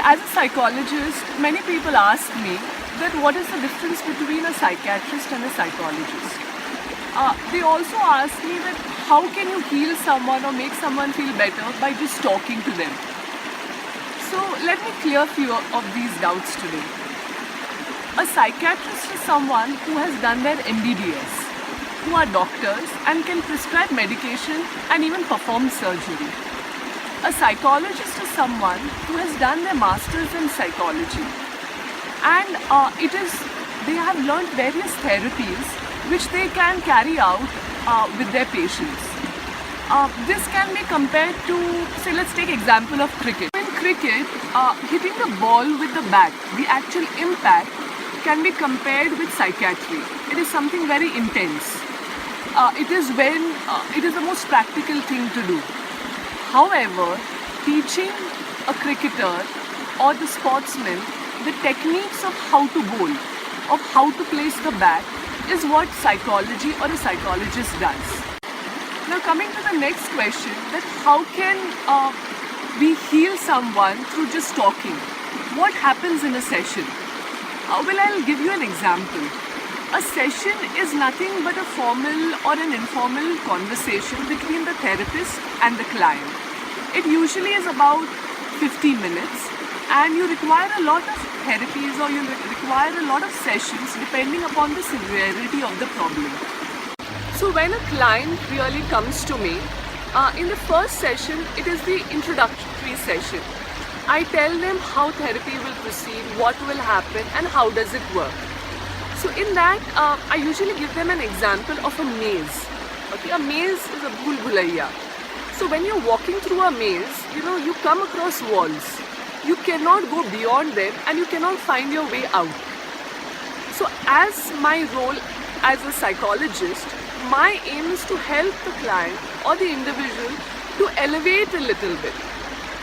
As a psychologist, many people ask me that what is the difference between a psychiatrist and a psychologist. They also ask me that how can you heal someone or make someone feel better by just talking to them. So let me clear a few of these doubts today. A psychiatrist is someone who has done their MBBS, who are doctors and can prescribe medication and even perform surgery. A psychologist is someone who has done their masters in psychology, and they have learned various therapies which they can carry out with their patients. This can be compared to, say, let's take example of cricket. In cricket, hitting the ball with the bat, the actual impact can be compared with psychiatry. It is something very intense. It is the most practical thing to do. However, teaching a cricketer or the sportsman the techniques of how to bowl, of how to place the bat, is what psychology or a psychologist does. Now coming to the next question, that how can we heal someone through just talking? What happens in a session? Well, I'll give you an example. A session is nothing but a formal or an informal conversation between the therapist and the client. It usually is about 50 minutes, and you require a lot of therapies or you require a lot of sessions depending upon the severity of the problem. So when a client really comes to me, in the first session, it is the introductory session. I tell them how therapy will proceed, what will happen, and how does it work. So in that, I usually give them an example of a maze. Okay, a maze is a bhul bhulaiya. So when you're walking through a maze, you come across walls. You cannot go beyond them and you cannot find your way out. So as my role as a psychologist, my aim is to help the client or the individual to elevate a little bit,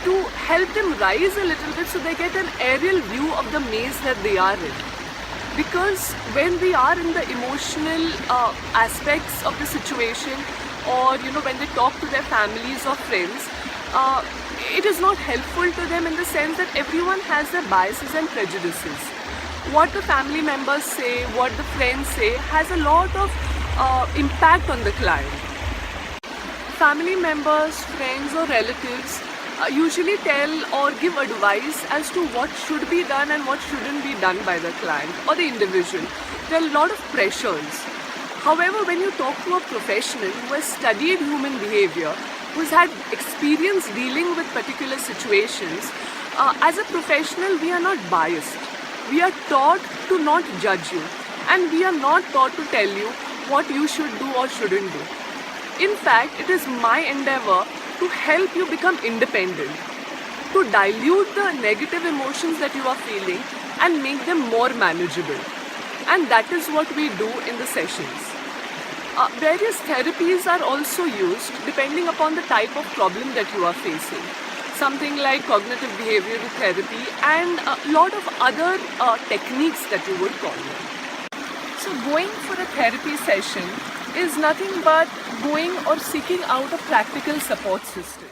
to help them rise a little bit so they get an aerial view of the maze that they are in. Because when we are in the emotional aspects of the situation, or when they talk to their families or friends, it is not helpful to them in the sense that everyone has their biases and prejudices. What the family members say, what the friends say has a lot of impact on the client. Family members, friends or relatives usually tell or give advice as to what should be done and what shouldn't be done by the client or the individual. There are a lot of pressures. However, when you talk to a professional who has studied human behavior, who has had experience dealing with particular situations, as a professional, we are not biased. We are taught to not judge you, and we are not taught to tell you what you should do or shouldn't do. In fact, it is my endeavor to help you become independent, to dilute the negative emotions that you are feeling and make them more manageable. And that is what we do in the sessions. Various therapies are also used depending upon the type of problem that you are facing. Something like cognitive behavioral therapy and a lot of other techniques that you would call them. So going for a therapy session is nothing but going or seeking out a practical support system.